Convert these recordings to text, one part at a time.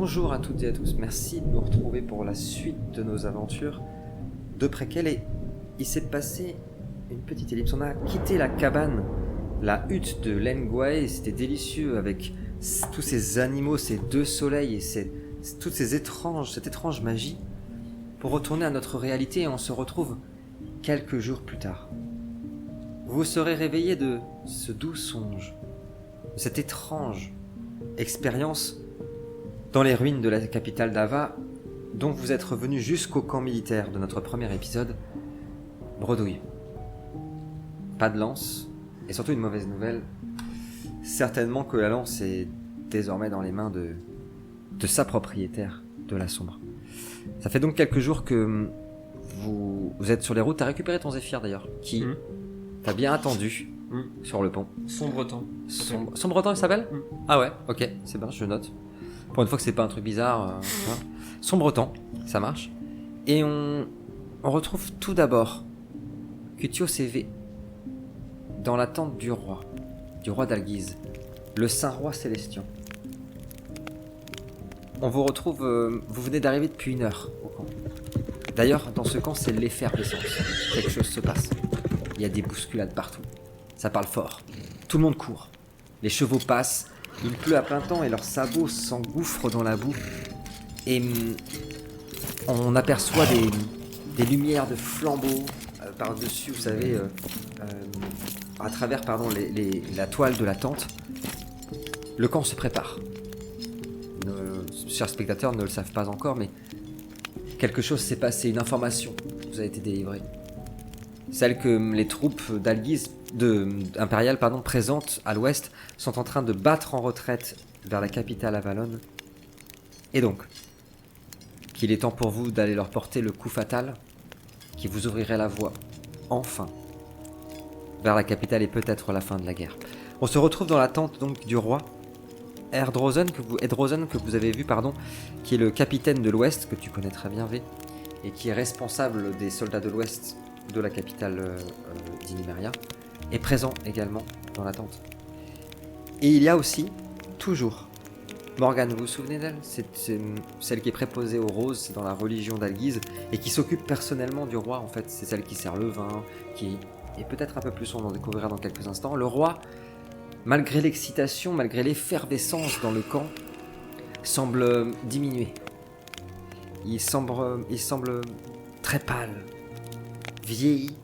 Bonjour à toutes et à tous, merci de nous retrouver pour la suite de nos aventures de préquel. Et il s'est passé une petite ellipse, on a quitté la cabane, la hutte de Lengway, c'était délicieux avec tous ces animaux, ces deux soleils et cette étrange magie, pour retourner à notre réalité. Et on se retrouve quelques jours plus tard. Vous serez réveillés de ce doux songe, de cette étrange expérience dans les ruines de la capitale d'Ava, dont vous êtes revenu jusqu'au camp militaire de notre premier épisode, Bredouille. Pas de lance, et surtout une mauvaise nouvelle, certainement que la lance est désormais dans les mains de sa propriétaire, de la Sombre. Ça fait donc quelques jours que vous êtes sur les routes. T'as récupéré ton Zéphyr d'ailleurs, qui t'a bien attendu sur le pont. Sombretemps. Sombretemps il s'appelle ? Ah ouais, ok, c'est bien, je note. Pour une fois que c'est pas un truc bizarre. Voilà. Sombretemps, ça marche. Et on retrouve tout d'abord Cutio CV dans la tente du roi d'Alguise, le saint roi Célestien. On vous retrouve, vous venez d'arriver depuis 1 heure au camp. D'ailleurs, dans ce camp, c'est l'effervescence. Quelque chose se passe. Il y a des bousculades partout. Ça parle fort. Tout le monde court. Les chevaux passent. Il pleut à plein temps et leurs sabots s'engouffrent dans la boue. Et on aperçoit des lumières de flambeaux par-dessus, vous savez, à travers la toile de la tente. Le camp se prépare. Nos chers spectateurs ne le savent pas encore, mais quelque chose s'est passé, une information vous a été délivrée. Celle que les troupes d'Alguise, impériales présentes à l'ouest sont en train de battre en retraite vers la capitale Avalon. Et donc, qu'il est temps pour vous d'aller leur porter le coup fatal qui vous ouvrirait la voie, enfin, vers la capitale et peut-être la fin de la guerre. On se retrouve dans la tente donc du roi Edrozen que vous avez vu, qui est le capitaine de l'Ouest, que tu connais très bien, V, et qui est responsable des soldats de l'Ouest de la capitale d'Inimeria, est présent également dans la tente. Et il y a aussi, toujours, Morgane, vous vous souvenez d'elle ? C'est celle qui est préposée aux roses, c'est dans la religion d'Alguise, et qui s'occupe personnellement du roi, en fait. C'est celle qui sert le vin, et peut-être un peu plus, on en découvrira dans quelques instants. Le roi, malgré l'excitation, malgré l'effervescence dans le camp, semble diminuer. Il semble très pâle, vieilli,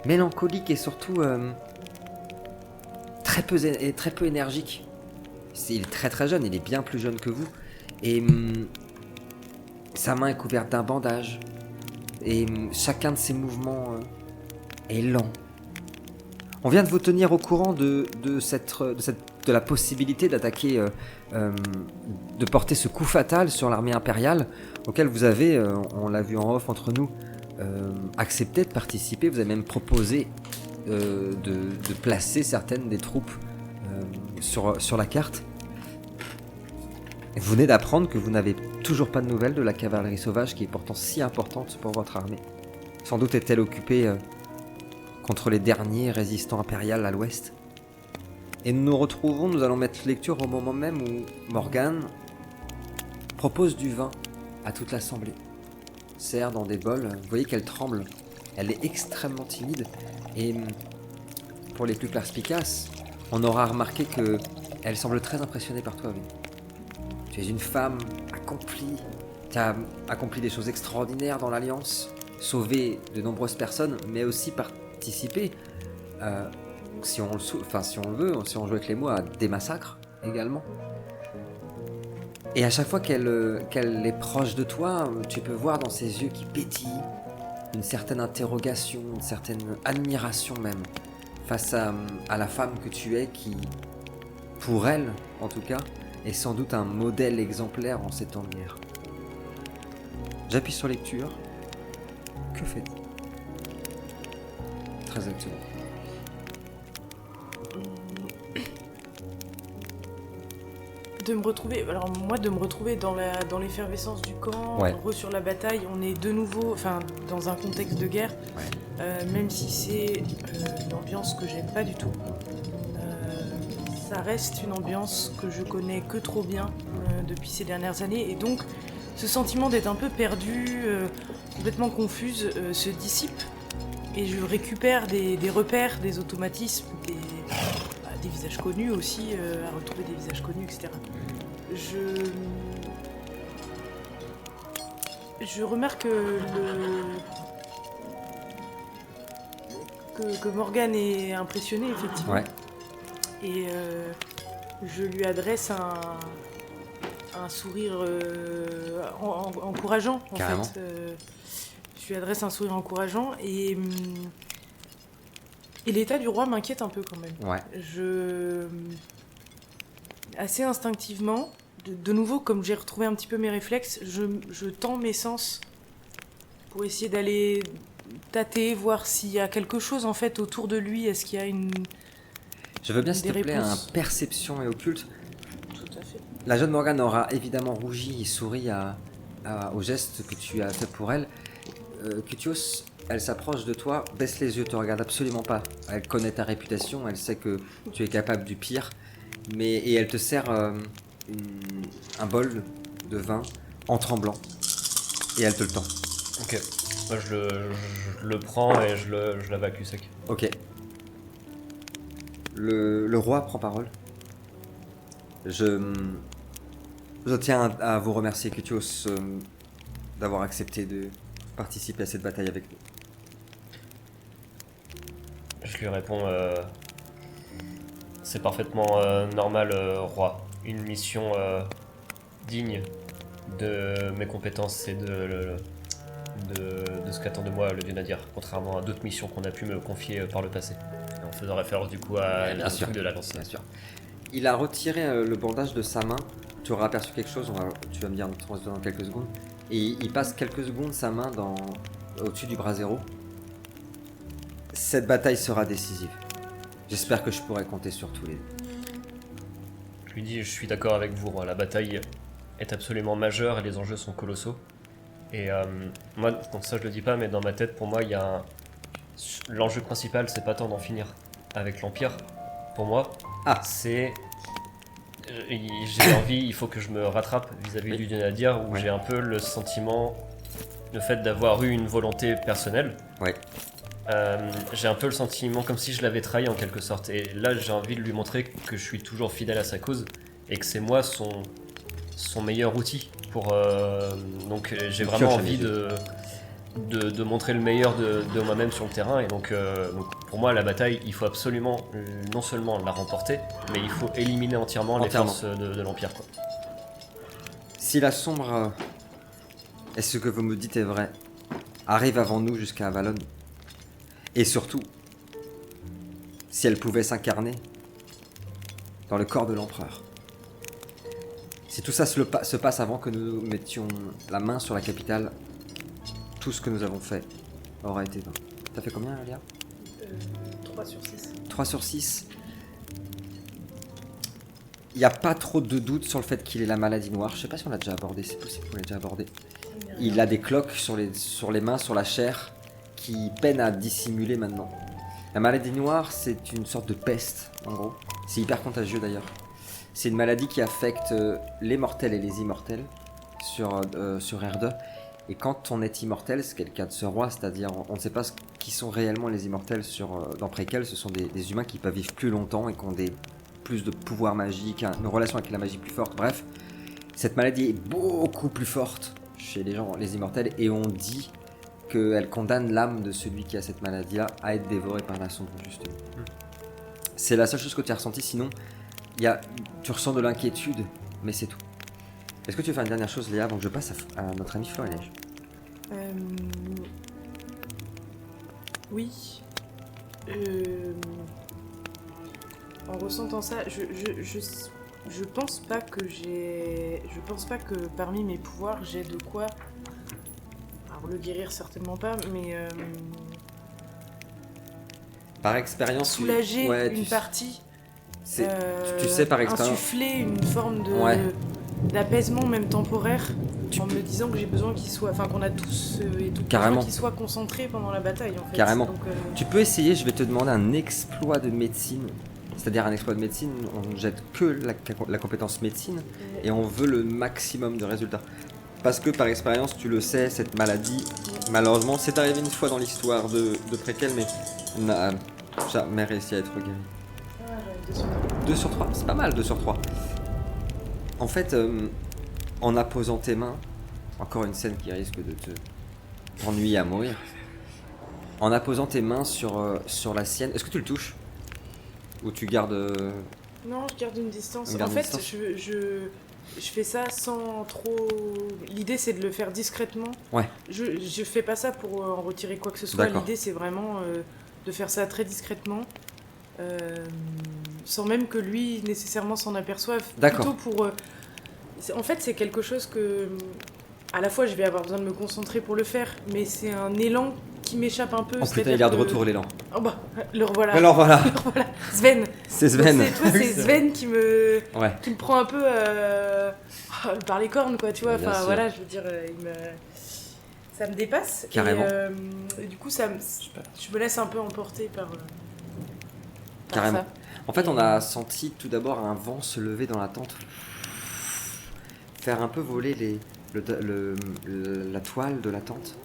mélancolique et surtout très peu énergique. Il est très très jeune, il est bien plus jeune que vous, et sa main est couverte d'un bandage, et chacun de ses mouvements est lent. On vient de vous tenir au courant de la possibilité d'attaquer, de porter ce coup fatal sur l'armée impériale, auquel vous avez, on l'a vu en off entre nous, accepté de participer. Vous avez même proposé de placer certaines des troupes sur la carte. Et vous venez d'apprendre que vous n'avez toujours pas de nouvelles de la cavalerie sauvage, qui est pourtant si importante pour votre armée. Sans doute est-elle occupée contre les derniers résistants impériaux à l'ouest. Et nous allons mettre lecture au moment même où Morgane propose du vin à toute l'assemblée. Sert dans des bols, vous voyez qu'elle tremble, elle est extrêmement timide, et pour les plus perspicaces, on aura remarqué qu'elle semble très impressionnée par toi, Vin. Tu es une femme accomplie, tu as accompli des choses extraordinaires dans l'Alliance, sauvé de nombreuses personnes, mais aussi participé, si on le veut, si on joue avec les mots, à des massacres également. Et à chaque fois qu'elle est proche de toi, tu peux voir dans ses yeux qui pétillent une certaine interrogation, une certaine admiration même, face à la femme que tu es, qui, pour elle en tout cas, est sans doute un modèle exemplaire en ces temps de guerre. J'appuie sur lecture. Que faites-vous ? Très exactement. De me retrouver dans l'effervescence du camp, Ouais. sur la bataille, on est de nouveau dans un contexte de guerre, même si c'est une ambiance que j'aime pas du tout. ça reste une ambiance que je connais que trop bien depuis ces dernières années. Et donc, ce sentiment d'être un peu perdue, complètement confuse, se dissipe. Et je récupère des repères, des automatismes, des visages connus aussi, à retrouver des visages connus, etc. Je remarque que Morgane est impressionnée, effectivement. Ouais. Et je lui adresse un sourire encourageant, en Carrément. fait. Je lui adresse un sourire encourageant et l'état du roi m'inquiète un peu quand même. Ouais. Assez instinctivement, de nouveau, comme j'ai retrouvé un petit peu mes réflexes, je tends mes sens pour essayer d'aller tâter, voir s'il y a quelque chose en fait autour de lui. Est-ce qu'il y a Je veux bien, des s'il te plaît, un réponses? perception et occulte. Tout à fait. La jeune Morgane aura évidemment rougi et souri au geste que tu as fait pour elle. Cutios, elle s'approche de toi, baisse les yeux, te regarde absolument pas. Elle connaît ta réputation, elle sait que tu es capable du pire. Et elle te sert un bol de vin en tremblant. Et elle te le tend. Ok. Moi je le prends et je l'évacue sec. Ok. Le roi prend parole. Je tiens à vous remercier, Cutios, d'avoir accepté de participer à cette bataille avec nous. Je lui réponds c'est parfaitement normal, roi. Une mission digne de mes compétences et de ce qu'attend de moi le dieu Nadir, contrairement à d'autres missions qu'on a pu me confier par le passé. En faisant référence du coup à Bien le sûr. truc de la lance. Bien sûr. Il a retiré le bandage de sa main. Tu auras aperçu quelque chose, tu vas me dire dans quelques secondes. Et il passe quelques secondes sa main au-dessus du brasero. Cette bataille sera décisive. J'espère que je pourrai compter sur tous les deux. Je lui dis, je suis d'accord avec vous, roi. La bataille est absolument majeure et les enjeux sont colossaux. Et moi, donc ça je le dis pas, mais dans ma tête, pour moi, il y a l'enjeu principal, c'est pas tant d'en finir avec l'Empire. Pour moi, c'est j'ai envie, il faut que je me rattrape vis-à-vis Oui. du dieu Nadir, où Ouais. j'ai un peu le sentiment, le fait d'avoir eu une volonté personnelle. Ouais. J'ai un peu le sentiment comme si je l'avais trahi en quelque sorte. Et là, j'ai envie de lui montrer que je suis toujours fidèle à sa cause et que c'est moi son meilleur outil. Donc j'ai Une vraiment pioche à envie mes yeux. de montrer le meilleur de moi-même sur le terrain. Et donc pour moi, la bataille, il faut absolument non seulement la remporter, mais il faut éliminer entièrement les Entièrement. forces de l'Empire, quoi. Si la sombre, et ce que vous me dites est vrai, arrive avant nous jusqu'à Avalon, et surtout, si elle pouvait s'incarner dans le corps de l'empereur, si tout ça se passe avant que nous mettions la main sur la capitale, tout ce que nous avons fait aura été vain. T'as fait combien, Alia 3 sur 6. 3 sur 6. Il n'y a pas trop de doute sur le fait qu'il ait la maladie noire. Je sais pas si on l'a déjà abordé, c'est possible qu'on l'a déjà abordé. Il a des cloques sur les mains, sur la chair, qui peinent à dissimuler maintenant. La maladie noire, c'est une sorte de peste, en gros. C'est hyper contagieux d'ailleurs. C'est une maladie qui affecte les mortels et les immortels sur R2. Et quand on est immortel, ce qui est le cas de ce roi, c'est-à-dire on ne sait pas qui sont réellement les immortels dans Préquel, ce sont des humains qui peuvent vivre plus longtemps et qui ont plus de pouvoirs magiques, une relation avec la magie plus forte. Bref, cette maladie est beaucoup plus forte chez les immortels, et on dit qu'elle condamne l'âme de celui qui a cette maladie-là à être dévoré par la sombre, justement. C'est la seule chose que tu as ressentie, sinon tu ressens de l'inquiétude, mais c'est tout. Est-ce que tu veux faire une dernière chose, Léa, avant que je passe à notre ami Florilège? Oui. En ressentant ça, je pense pas que parmi mes pouvoirs j'ai de quoi. Alors le guérir certainement pas, mais Par expérience, soulager ouais, une partie. tu sais par expérience. Insuffler une forme Ouais. d'apaisement même temporaire, Tu en peux- me disant que j'ai besoin qu'il soit, enfin qu'on a tous et toutes Carrément. besoin qu'il soit concentré pendant la bataille en fait. Carrément. Donc, Tu peux essayer, je vais te demander un exploit de médecine C'est-à-dire un exploit de médecine, on ne jette que la compétence médecine et on veut le maximum de résultats. Parce que par expérience, tu le sais, cette maladie, malheureusement, c'est arrivé une fois dans l'histoire de Préquel, mais n'a jamais réussi à être guéri. Ah, j'avais 2 sur 3. 2 sur 3, c'est pas mal 2 sur 3. En fait, en apposant tes mains, encore une scène qui risque de t'ennuyer à mourir. En apposant tes mains sur la sienne, est-ce que tu le touches? Ou tu gardes... Non, je garde une distance. On garde En une fait, distance. je fais ça sans trop... L'idée, c'est de le faire discrètement. Ouais. Je fais pas ça pour en retirer quoi que ce soit. D'accord. L'idée, c'est vraiment de faire ça très discrètement. Sans même que lui, nécessairement, s'en aperçoive. D'accord. Plutôt pour... en fait, c'est quelque chose que... À la fois, je vais avoir besoin de me concentrer pour le faire, mais c'est un élan qui m'échappe un peu. Oh putain, c'est-à-dire il a de que- retour l'élan. Oh bah, le revoilà. Alors voilà, Voilà. Sven. c'est Sven. Donc, c'est Oui, c'est Sven qui me Ouais. prend un peu par les cornes, quoi, tu vois. Bien Enfin, sûr. voilà, je veux dire, ça me dépasse. Carrément. Et du coup, je me laisse un peu emporter par Carrément. ça. En fait, on a senti tout d'abord un vent se lever dans la tente, faire un peu voler la toile de la tente,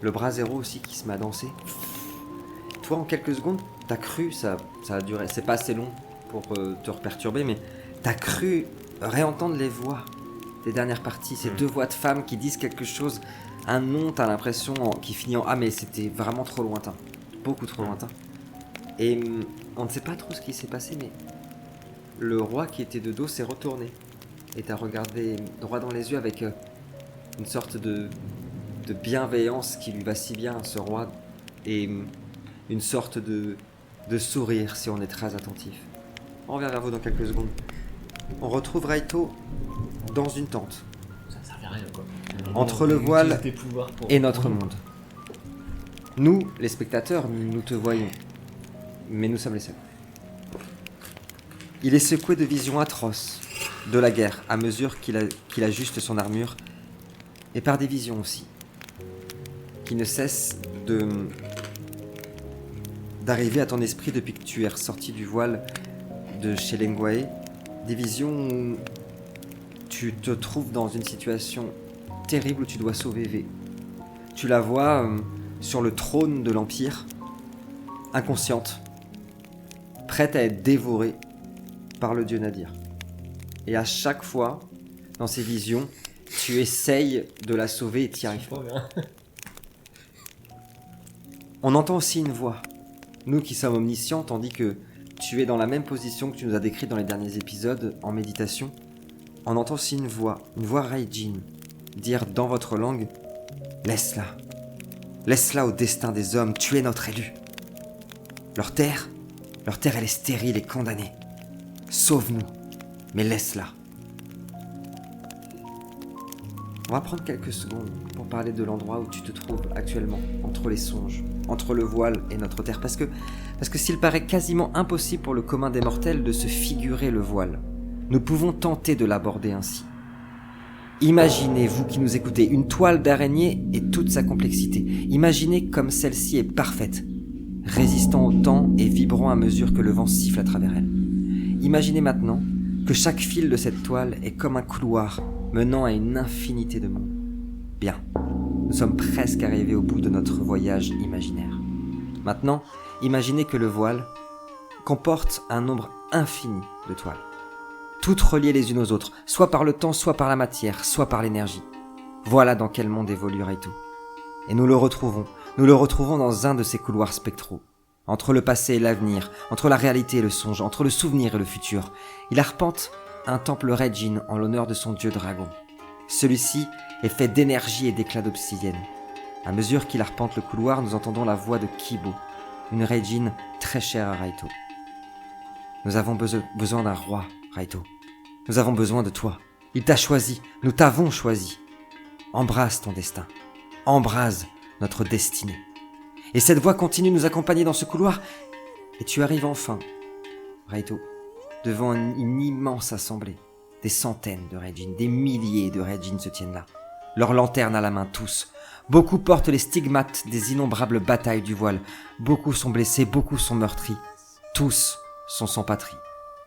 le brasero aussi qui se met à danser. Toi, en quelques secondes, t'as cru, ça a duré, c'est pas assez long pour te perturber, mais t'as cru réentendre les voix des dernières parties, ces 2 voix de femmes qui disent quelque chose, un nom, t'as l'impression, qui finit en « Ah, mais c'était vraiment trop lointain, beaucoup trop lointain ». Et on ne sait pas trop ce qui s'est passé, mais le roi qui était de dos s'est retourné et t'a regardé droit dans les yeux avec une sorte de bienveillance qui lui va si bien à ce roi et une sorte de sourire si on est très attentif. On revient vers vous dans quelques secondes. On retrouve Raito dans une tente Ça ne servait à rien, quoi. Entre le voile Utilise tes pouvoirs pour- et notre monde. Nous, les spectateurs, nous te voyons, mais nous sommes les seuls. Il est secoué de visions atroces de la guerre à mesure qu'il ajuste son armure, et par des visions aussi, qui ne cessent d'arriver à ton esprit depuis que tu es ressorti du voile de chez Lengwae, des visions où tu te trouves dans une situation terrible où tu dois sauver V. Tu la vois sur le trône de l'Empire, inconsciente, prête à être dévorée par le dieu Nadir. Et à chaque fois, dans ces visions, tu essayes de la sauver et t'y arrives pas. Trop bien. On entend aussi une voix, nous qui sommes omniscients, tandis que tu es dans la même position que tu nous as décrite dans les derniers épisodes, en méditation. On entend aussi une voix Raijin, dire dans votre langue « Laisse-la, laisse-la au destin des hommes, tu es notre élu. Leur terre elle est stérile et condamnée. Sauve-nous, mais laisse-la. » On va prendre quelques secondes pour parler de l'endroit où tu te trouves actuellement, entre les songes, entre le voile et notre terre, parce que s'il paraît quasiment impossible pour le commun des mortels de se figurer le voile, nous pouvons tenter de l'aborder ainsi. Imaginez, vous qui nous écoutez, une toile d'araignée et toute sa complexité. Imaginez comme celle-ci est parfaite, résistant au temps et vibrant à mesure que le vent siffle à travers elle. Imaginez maintenant que chaque fil de cette toile est comme un couloir menant à une infinité de mondes. Bien, nous sommes presque arrivés au bout de notre voyage imaginaire. Maintenant, imaginez que le voile comporte un nombre infini de toiles, toutes reliées les unes aux autres, soit par le temps, soit par la matière, soit par l'énergie. Voilà dans quel monde évolue Raito. Et nous le retrouvons dans un de ces couloirs spectraux. Entre le passé et l'avenir, entre la réalité et le songe, entre le souvenir et le futur, il arpente un temple Raijin en l'honneur de son dieu dragon. Celui-ci est fait d'énergie et d'éclats d'obsidienne. À mesure qu'il arpente le couloir, nous entendons la voix de Kibo, une Raijin très chère à Raito. Nous avons besoin d'un roi, Raito. Nous avons besoin de toi. Il t'a choisi, nous t'avons choisi. Embrasse ton destin. Embrase notre destinée. Et cette voix continue de nous accompagner dans ce couloir, et tu arrives enfin, Raito, devant une immense assemblée. Des centaines de Raijin, des milliers de Raijin se tiennent là, leurs lanternes à la main tous. Beaucoup portent les stigmates des innombrables batailles du voile. Beaucoup sont blessés, beaucoup sont meurtris. Tous sont sans patrie.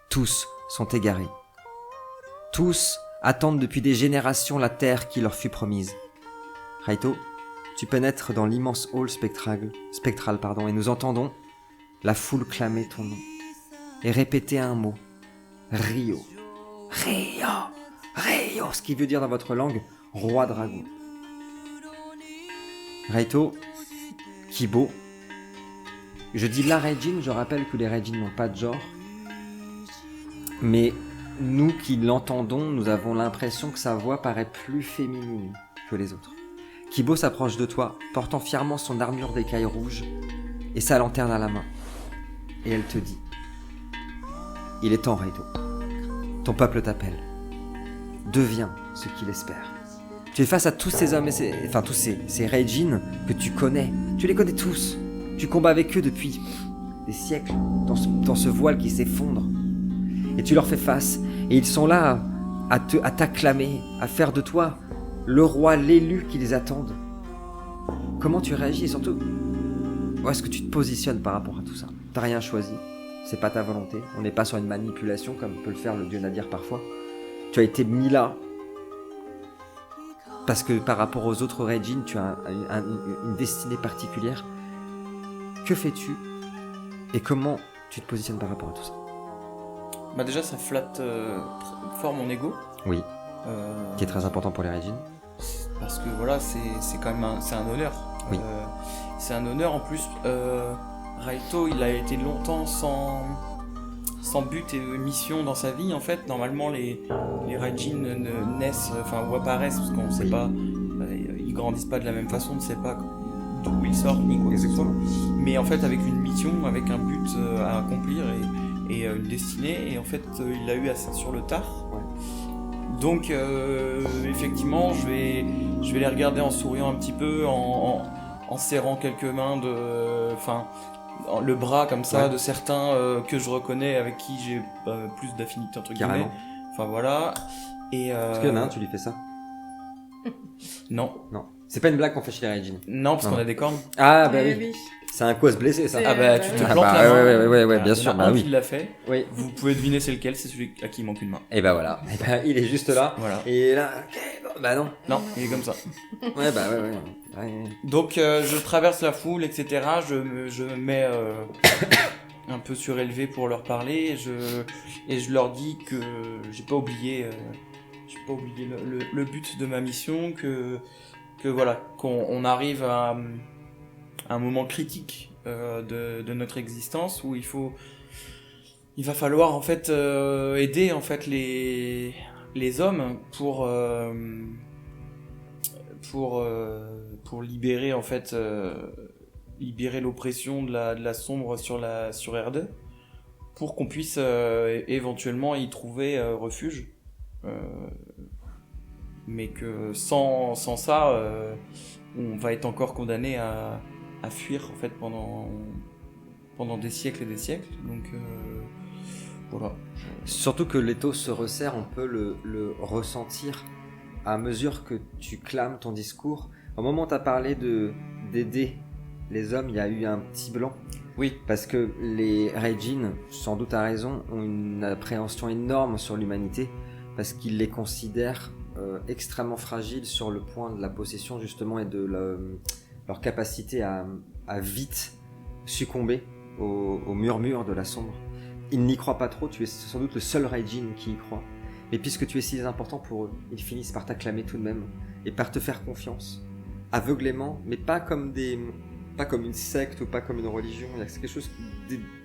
Tous sont égarés. Tous attendent depuis des générations la terre qui leur fut promise. Raito, tu pénètres dans l'immense hall spectral, et nous entendons la foule clamer ton nom et répéter un mot. Rio. Rio. Rio, ce qui veut dire dans votre langue roi dragon. Raito, Kibo. Je dis la Raijin, je rappelle que les Raijin n'ont pas de genre. Mais nous qui l'entendons, nous avons l'impression que sa voix paraît plus féminine que les autres. Kibo s'approche de toi, portant fièrement son armure d'écaille rouge et sa lanterne à la main. Et elle te dit: il est temps, Raito. Ton peuple t'appelle. Deviens ce qu'il espère. Tu es face à tous ces hommes et tous ces Raijin que tu connais. Tu les connais tous. Tu combats avec eux depuis des siècles dans ce voile qui s'effondre. Et tu leur fais face. Et ils sont là à t'acclamer, à faire de toi le roi, l'élu qu'ils attendent. Comment tu réagis et surtout, où est-ce que tu te positionnes par rapport à tout ça? T'as rien choisi. C'est pas ta volonté. On n'est pas sur une manipulation comme peut le faire le dieu Nadir parfois. Tu as été mis là parce que par rapport aux autres Raijin, tu as une destinée particulière. Que fais-tu et comment tu te positionnes par rapport à tout ça? Bah déjà ça flatte fort mon ego. Oui. Qui est très important pour les Raijin. Parce que voilà, c'est quand même un honneur. Oui. C'est un honneur en plus. Raito, il a été longtemps sans but et mission dans sa vie en fait. Normalement les Raijin naissent, ou apparaissent parce qu'on ne sait pas, ils grandissent pas de la même façon, on ne sait pas d'où ils sortent ni quoi que ce soit. Mais en fait avec une mission, avec un but à accomplir et une destinée, et en fait il l'a eu assez sur le tard. Ouais. Donc effectivement je vais les regarder en souriant un petit peu, en serrant quelques mains le bras comme ça, de certains que je reconnais, avec qui j'ai plus d'affinité entre guillemets. Enfin voilà. Et Est-ce qu'il y en a un, tu lui fais ça? Non. Non. C'est pas une blague qu'on fait chez les Raijin. Non, parce qu'on a des cornes. Ah bah oui. C'est un coup à se blesser ça. Ah bah tu te plantes bah, la main. ouais, Voilà, bien il y sûr. en a un oui. qui l'a fait. Oui. Vous pouvez deviner c'est lequel, c'est celui à qui il manque une main. Et bah voilà. Et bah, il est juste là. Voilà. Et là, bah non. Non, il est comme ça. Ouais bah ouais. Donc je traverse la foule, etc. Je me mets un peu surélevé pour leur parler, et je leur dis que j'ai pas oublié le but de ma mission, que voilà, qu'on arrive à un moment critique de notre existence où il va falloir en fait aider en fait les hommes pour libérer en fait libérer l'oppression de la sombre sur R2, pour qu'on puisse éventuellement y trouver refuge, mais que sans ça on va être encore condamné à fuir en fait pendant des siècles et des siècles. Donc voilà. Surtout que l'étau se resserre, on peut le ressentir à mesure que tu clames ton discours. Au moment où tu as parlé d'aider les hommes, il y a eu un petit blanc. Oui. Parce que les Raijin, sans doute à raison, ont une appréhension énorme sur l'humanité, parce qu'ils les considèrent extrêmement fragiles sur le point de la possession justement et de leur capacité à vite succomber au murmure de la sombre. Ils n'y croient pas trop, tu es sans doute le seul Raijin qui y croit. Mais puisque tu es si important pour eux, ils finissent par t'acclamer tout de même et par te faire confiance, aveuglément, mais pas comme une secte ou pas comme une religion. Il y a quelque chose,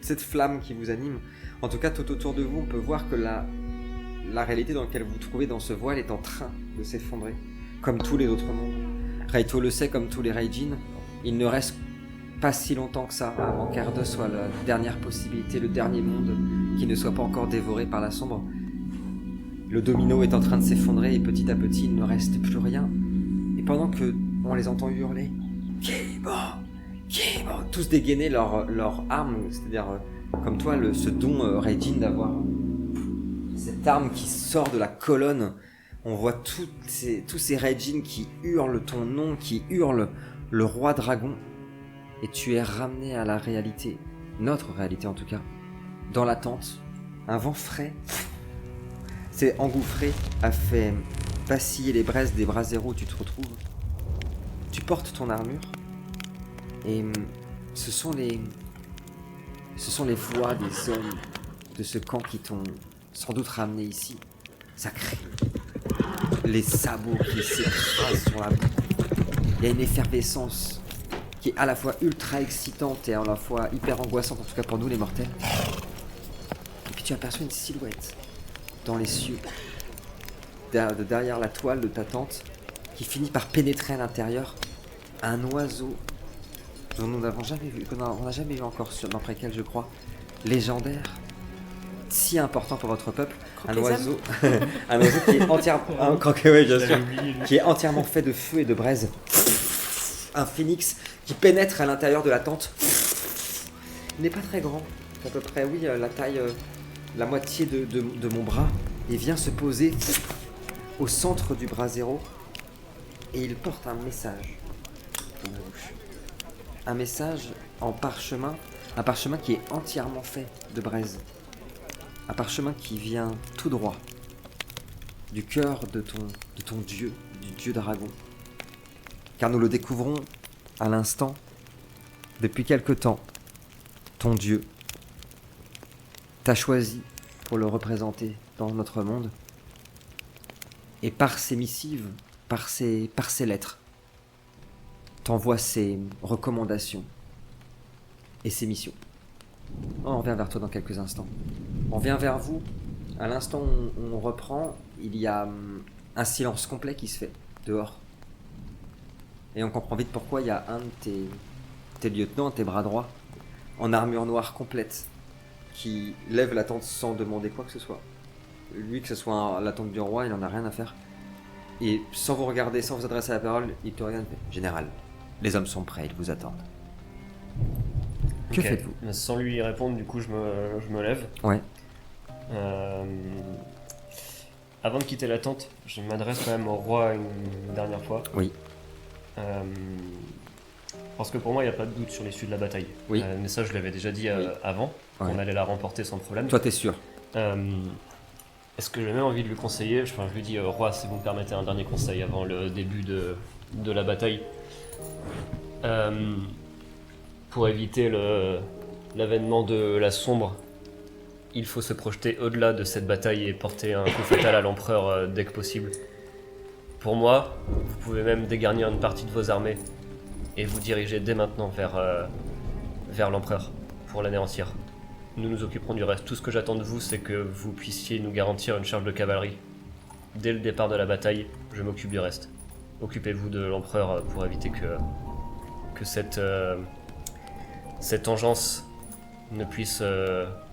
cette flamme qui vous anime. En tout cas, tout autour de vous, on peut voir que la réalité dans laquelle vous vous trouvez dans ce voile est en train de s'effondrer, comme tous les autres mondes. Raito le sait, comme tous les Raijin, il ne reste pas si longtemps que ça avant qu'R2 soit la dernière possibilité, le dernier monde qui ne soit pas encore dévoré par la sombre. Le domino est en train de s'effondrer et petit à petit il ne reste plus rien. Et pendant que on les entend hurler « Kibo ! Kibo !» tous dégainer leur arme, c'est-à-dire comme toi ce don Raijin d'avoir cette arme qui sort de la colonne. On voit tous ces Raijin qui hurlent ton nom, qui hurlent le roi dragon. Et tu es ramené à la réalité, notre réalité en tout cas. dans la tente, un vent frais s'est engouffré, a fait vaciller les braises des braseros où tu te retrouves. Tu portes ton armure et ce sont les voix des hommes de ce camp qui t'ont sans doute ramené ici. Ça crie. Les sabots qui s'écrasent sur la boue. Il y a une effervescence qui est à la fois ultra excitante et à la fois hyper angoissante, en tout cas pour nous les mortels. Et puis tu aperçois une silhouette dans les cieux, derrière la toile de ta tente, qui finit par pénétrer à l'intérieur. Un oiseau dont nous n'avons jamais vu, qu'on n'a jamais vu encore dans Préquel, je crois, légendaire, si important pour votre peuple, un oiseau qui est entièrement, qui est entièrement fait de feu et de braise, un phénix qui pénètre à l'intérieur de la tente. Il n'est pas très grand, à peu près, oui, la taille, la moitié de mon bras, et vient se poser au centre du brasero, et il porte un message dans la bouche. Un message en parchemin, un parchemin qui est entièrement fait de braise. Un parchemin qui vient tout droit du cœur de ton dieu, du dieu dragon. Car nous le découvrons à l'instant, depuis quelque temps, ton dieu t'a choisi pour le représenter dans notre monde. Et par ses missives, par ses lettres, t'envoie ses recommandations et ses missions. On revient vers toi dans quelques instants. On vient vers vous. À l'instant où on reprend, il y a un silence complet qui se fait dehors. Et on comprend vite pourquoi il y a un de tes lieutenants, tes bras droits, en armure noire complète, qui lève la tente sans demander quoi que ce soit. Lui, que ce soit la tente du roi, il en a rien à faire. Et sans vous regarder, sans vous adresser la parole, il te regarde et fait: Général, les hommes sont prêts, ils vous attendent. Que faites-vous? Sans lui répondre, du coup, je me lève. Ouais. Avant de quitter la tente, je m'adresse quand même au roi une dernière fois. Oui. Parce que pour moi, il n'y a pas de doute sur l'issue de la bataille. Oui. Mais ça, je l'avais déjà dit avant. Ouais. On allait la remporter sans problème. Toi, t'es sûr? Est-ce que j'ai même envie de lui conseiller? Je lui dis, roi, si vous me permettez un dernier conseil avant le début de la bataille. Pour éviter l'avènement de la sombre, il faut se projeter au-delà de cette bataille et porter un coup fatal à l'empereur dès que possible. Pour moi, vous pouvez même dégarnir une partie de vos armées et vous diriger dès maintenant vers l'empereur pour l'anéantir. Nous nous occuperons du reste. Tout ce que j'attends de vous, c'est que vous puissiez nous garantir une charge de cavalerie. Dès le départ de la bataille, je m'occupe du reste. Occupez-vous de l'empereur pour éviter que cette engeance ne puisse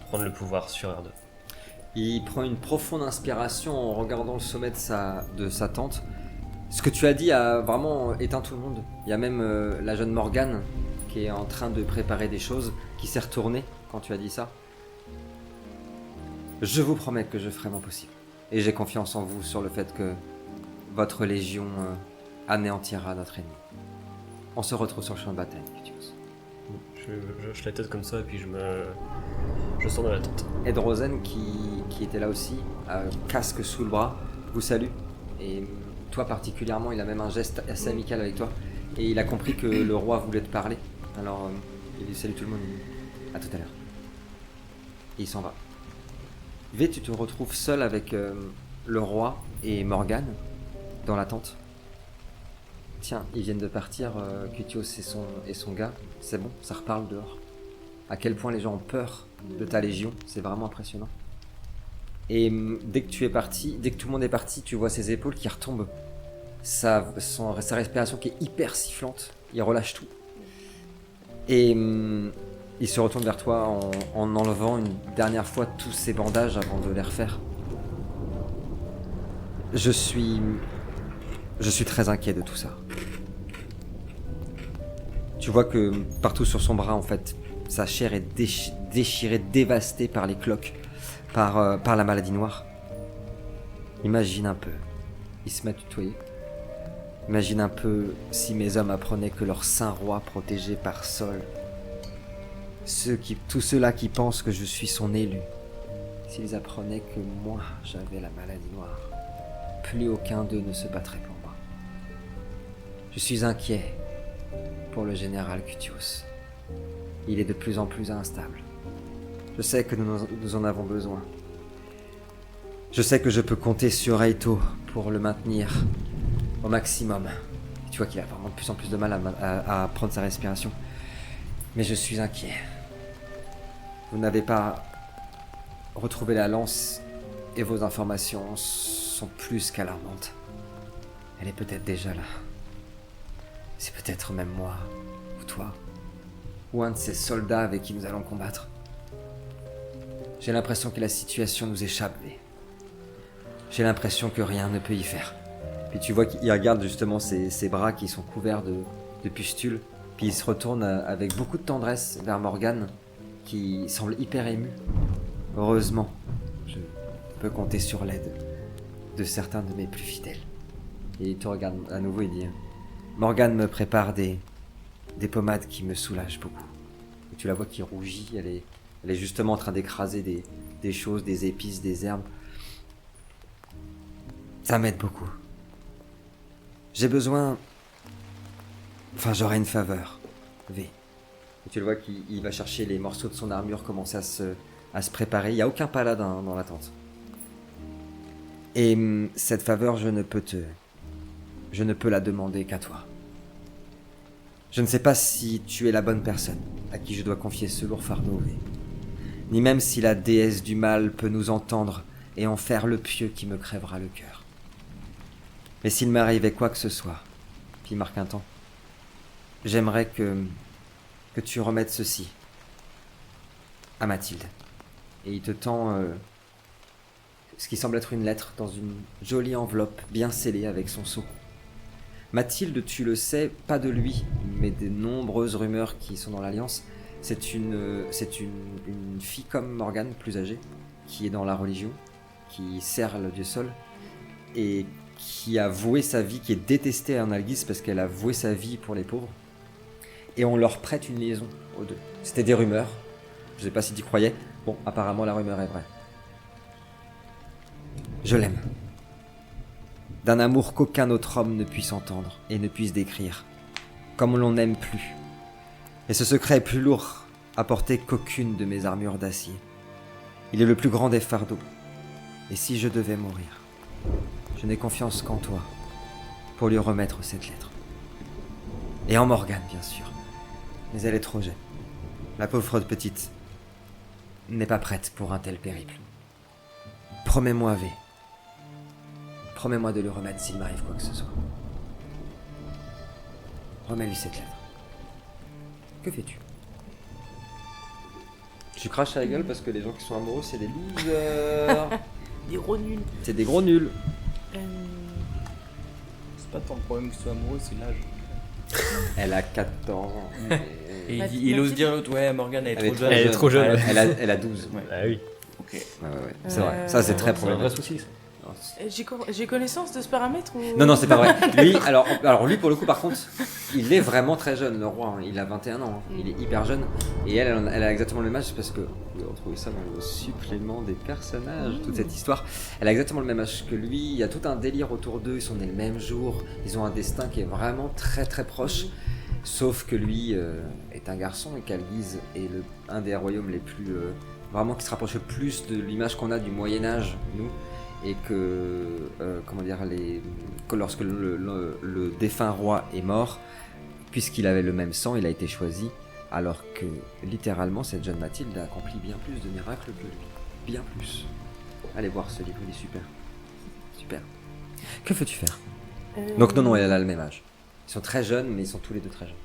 prendre le pouvoir sur R2. Il prend une profonde inspiration en regardant le sommet de sa tente. Ce que tu as dit a vraiment éteint tout le monde. Il y a même la jeune Morgane qui est en train de préparer des choses, qui s'est retournée quand tu as dit ça. Je vous promets que je ferai mon possible. Et j'ai confiance en vous sur le fait que votre légion anéantira notre ennemi. On se retrouve sur le champ de bataille, Cutios. Je hoche la tête comme ça et puis je sors de la tente. Ed Rosen, qui était là aussi, casque sous le bras, vous salue. Et toi particulièrement, il a même un geste assez amical avec toi. Et il a compris que le roi voulait te parler. Alors il salue tout le monde. À tout à l'heure. Et il s'en va. V, tu te retrouves seul avec le roi et Morgane dans la tente. Tiens, ils viennent de partir, Cutios et son gars. C'est bon, ça reparle dehors. À quel point les gens ont peur de ta légion, c'est vraiment impressionnant. Et dès que tu es parti, dès que tout le monde est parti, tu vois ses épaules qui retombent. Sa respiration qui est hyper sifflante. Il relâche tout. Et il se retourne vers toi en enlevant une dernière fois tous ses bandages avant de les refaire. Je suis très inquiet de tout ça. Tu vois que partout sur son bras, en fait, sa chair est déchirée, dévastée par les cloques, par la maladie noire. Imagine un peu. Il se met à tutoyer. Imagine un peu si mes hommes apprenaient que leur saint roi protégé par Sol Tous ceux-là qui pensent que je suis son élu, s'ils apprenaient que moi, j'avais la maladie noire, plus aucun d'eux ne se battrait pour moi. Je suis inquiet pour le général Cutius. Il est de plus en plus instable. Je sais que nous en avons besoin. Je sais que je peux compter sur Eito pour le maintenir au maximum. Tu vois qu'il a vraiment de plus en plus de mal à prendre sa respiration. Mais je suis inquiet. Vous n'avez pas retrouvé la lance et vos informations sont plus qu'alarmantes. Elle est peut-être déjà là. C'est peut-être même moi, ou toi, ou un de ces soldats avec qui nous allons combattre. J'ai l'impression que la situation nous échappe. J'ai l'impression que rien ne peut y faire. Puis tu vois qu'il regarde justement ses bras qui sont couverts de pustules. Puis il se retourne avec beaucoup de tendresse vers Morgane, qui semble hyper émue. Heureusement, je peux compter sur l'aide de certains de mes plus fidèles. Et il te regarde à nouveau et dit: Morgane me prépare des pommades qui me soulagent beaucoup. Et tu la vois qui rougit, elle est justement en train d'écraser des choses, des épices, des herbes. Ça m'aide beaucoup. J'ai besoin... Enfin, j'aurai une faveur. V. Et tu le vois qu'il va chercher les morceaux de son armure, commencer à se préparer. Il n'y a aucun paladin dans la tente. Et cette faveur, je ne peux la demander qu'à toi. Je ne sais pas si tu es la bonne personne à qui je dois confier ce lourd fardeau, V. Ni même si la déesse du mal peut nous entendre et en faire le pieu qui me crèvera le cœur. Mais s'il m'arrivait quoi que ce soit, puis il marque un temps, j'aimerais que tu remettes ceci à Mathilde. Et il te tend ce qui semble être une lettre dans une jolie enveloppe bien scellée avec son sceau. Mathilde, tu le sais, pas de lui, mais des nombreuses rumeurs qui sont dans l'Alliance. C'est une fille comme Morgane, plus âgée, qui est dans la religion, qui sert le dieu Sol, et qui a voué sa vie, qui est détestée à Analgis parce qu'elle a voué sa vie pour les pauvres. Et on leur prête une liaison aux deux. C'était des rumeurs. Je sais pas si tu croyais. Bon, apparemment la rumeur est vraie. Je l'aime. D'un amour qu'aucun autre homme ne puisse entendre et ne puisse décrire. Comme l'on n'aime plus. Et ce secret est plus lourd à porter qu'aucune de mes armures d'acier. Il est le plus grand des fardeaux. Et si je devais mourir, je n'ai confiance qu'en toi pour lui remettre cette lettre. Et en Morgane, bien sûr. Mais elle est trop jeune. La pauvre petite n'est pas prête pour un tel périple. Promets-moi, V. Promets-moi de lui remettre s'il m'arrive quoi que ce soit. Remets-lui cette lettre. Que fais-tu? Tu craches à la gueule parce que les gens qui sont amoureux, c'est des losers. Des gros nuls. C'est des gros nuls. C'est pas tant le problème que tu sois amoureux, c'est l'âge. Elle a 14 ans. Et Mathilde. il ose dire l'autre, ouais, Morgane, elle est trop jeune. Elle est trop jeune. Elle a 12. Ouais. Ah oui. Ok. Ouais. C'est vrai. Ça, c'est très C'est un vrai problématique. souci. ça. J'ai connaissance de ce paramètre ou... Non, c'est pas vrai. Lui, alors lui, pour le coup, par contre, il est vraiment très jeune, le roi. Il a 21 ans. Il est hyper jeune. Et elle a exactement le même âge parce que vous pouvez retrouver ça dans le supplément des personnages, toute cette histoire. Elle a exactement le même âge que lui. Il y a tout un délire autour d'eux. Ils sont nés le même jour. Ils ont un destin qui est vraiment très très proche. Sauf que lui est un garçon et qu'Alguise est un des royaumes les plus... vraiment qui se rapproche le plus de l'image qu'on a du Moyen-Âge, nous. Et que, que lorsque le défunt roi est mort, puisqu'il avait le même sang, il a été choisi, alors que littéralement cette jeune Mathilde a accompli bien plus de miracles que lui. Bien plus. Allez voir ce livre, il est super. Super. Que veux-tu faire? Donc non, elle a le même âge. Ils sont très jeunes, mais ils sont tous les deux très jeunes.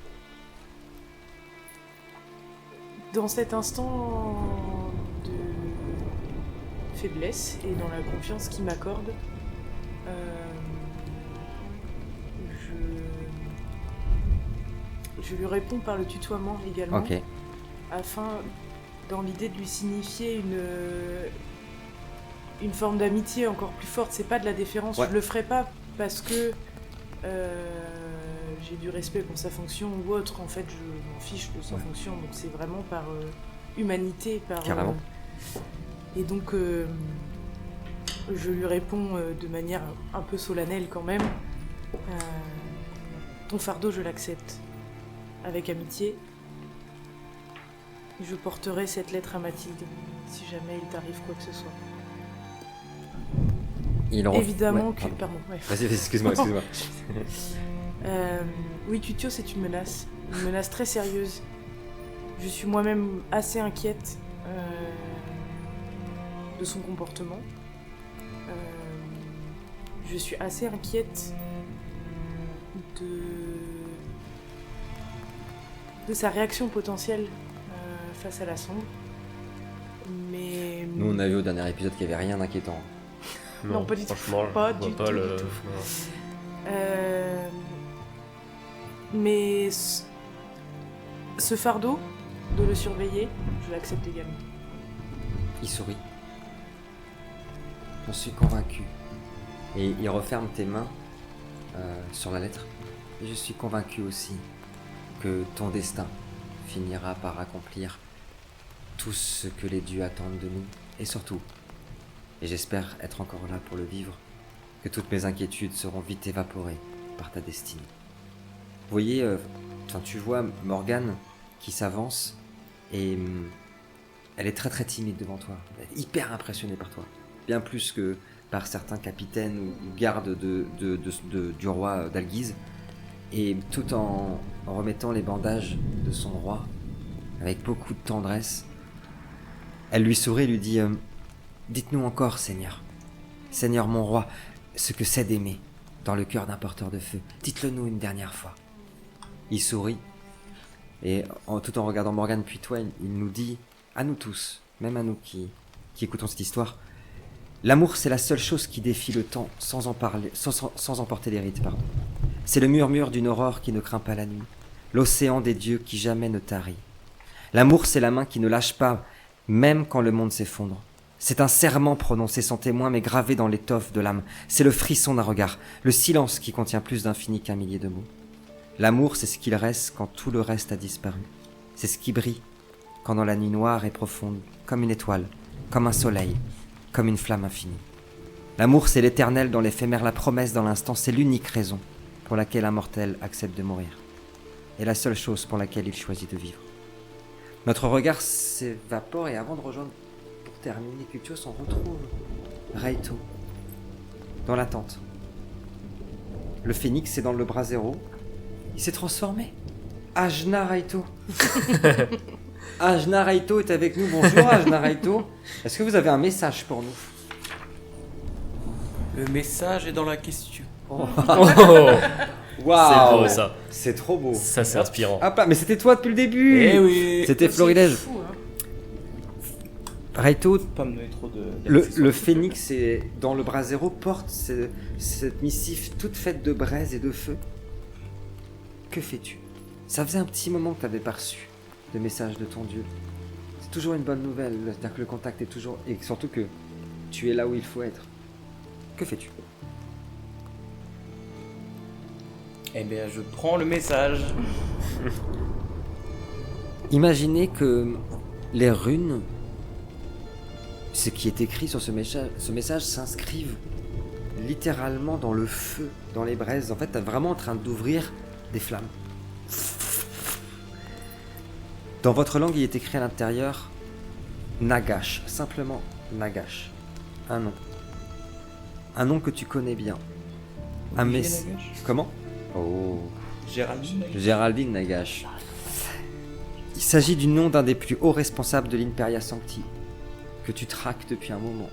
Dans cet instant de faiblesse et dans la confiance qu'il m'accorde, je lui réponds par le tutoiement également, Ok. afin, dans l'idée de lui signifier une forme d'amitié encore plus forte. C'est pas de la déférence, Ouais. je le ferai pas parce que j'ai du respect pour sa fonction ou autre. En fait, je m'en fiche de sa Ouais. fonction. Donc c'est vraiment par humanité, par... Carrément. Et donc, je lui réponds de manière un peu solennelle quand même. Ton fardeau, je l'accepte. Avec amitié. Je porterai cette lettre à Mathilde, si jamais il t'arrive quoi que ce soit. Évidemment Ouais, que... pardon. Pardon, ouais. Vas-y, excuse-moi. Oui, Tutio, c'est une menace très sérieuse. Je suis moi-même assez inquiète de son comportement. Je suis assez inquiète de sa réaction potentielle face à la sombre. Mais... Nous, on a vu au dernier épisode qu'il n'y avait rien d'inquiétant. Non, pas du tout. Franchement, Pas je vois du pas tout, le... du tout. non. Mais ce fardeau de le surveiller, je l'accepte également. Il sourit. J'en suis convaincu. Et il referme tes mains sur la lettre. Et je suis convaincu aussi que ton destin finira par accomplir tout ce que les dieux attendent de nous. Et surtout, et j'espère être encore là pour le vivre, que toutes mes inquiétudes seront vite évaporées par ta destinée. Vous voyez, tu vois Morgane qui s'avance et elle est très très timide devant toi. Elle est hyper impressionnée par toi. Bien plus que par certains capitaines ou gardes du roi d'Alguise. Et tout en remettant les bandages de son roi, avec beaucoup de tendresse, elle lui sourit et lui dit dites-nous encore, Seigneur, Seigneur mon roi, ce que c'est d'aimer dans le cœur d'un porteur de feu. Dites-le nous une dernière fois. » Il sourit, et tout en regardant Morgane puis toi, il nous dit, à nous tous, même à nous qui écoutons cette histoire, l'amour c'est la seule chose qui défie le temps sans emporter les rites, pardon. C'est le murmure d'une aurore qui ne craint pas la nuit, l'océan des dieux qui jamais ne tarit. L'amour c'est la main qui ne lâche pas, même quand le monde s'effondre. C'est un serment prononcé sans témoin mais gravé dans l'étoffe de l'âme. C'est le frisson d'un regard, le silence qui contient plus d'infini qu'un millier de mots. L'amour, c'est ce qu'il reste quand tout le reste a disparu. C'est ce qui brille quand dans la nuit noire et profonde, comme une étoile, comme un soleil, comme une flamme infinie. L'amour, c'est l'éternel dans l'éphémère, la promesse dans l'instant, c'est l'unique raison pour laquelle un mortel accepte de mourir. Et la seule chose pour laquelle il choisit de vivre. Notre regard s'évapore et avant de rejoindre, pour terminer Cutios, on retrouve Raito dans la tente. Le phénix est dans le brasero. Il s'est transformé. Ajna Raito. Ajna Raito est avec nous. Bonjour Ajna Raito. Est-ce que vous avez un message pour nous? Le message est dans la question. Oh. C'est Waouh. beau ça. C'est trop beau. Ça c'est inspirant. Hop là, mais c'était toi depuis le début. Eh oui. C'était C'est Florilège. fou, hein. Raito, Pas me donner trop de. le phénix est dans le brasero porte cette missive toute faite de braise et de feu. Que fais-tu? Ça faisait un petit moment que tu n'avais pas reçu de message de ton dieu. C'est toujours une bonne nouvelle, c'est-à-dire que le contact est toujours... Et surtout que tu es là où il faut être. Que fais-tu? Eh bien, je prends le message. Imaginez que les runes, ce qui est écrit sur ce message s'inscrivent littéralement dans le feu, dans les braises. En fait, tu es vraiment en train d'ouvrir des flammes. Dans votre langue, il est écrit à l'intérieur Nagash, simplement Nagash. Un nom. Un nom que tu connais bien. Un Olivier mess... Nagash. Comment? Oh, Géraldine. Géraldine Nagash. Il s'agit du nom d'un des plus hauts responsables de l'Imperia Sancti, que tu traques depuis un moment.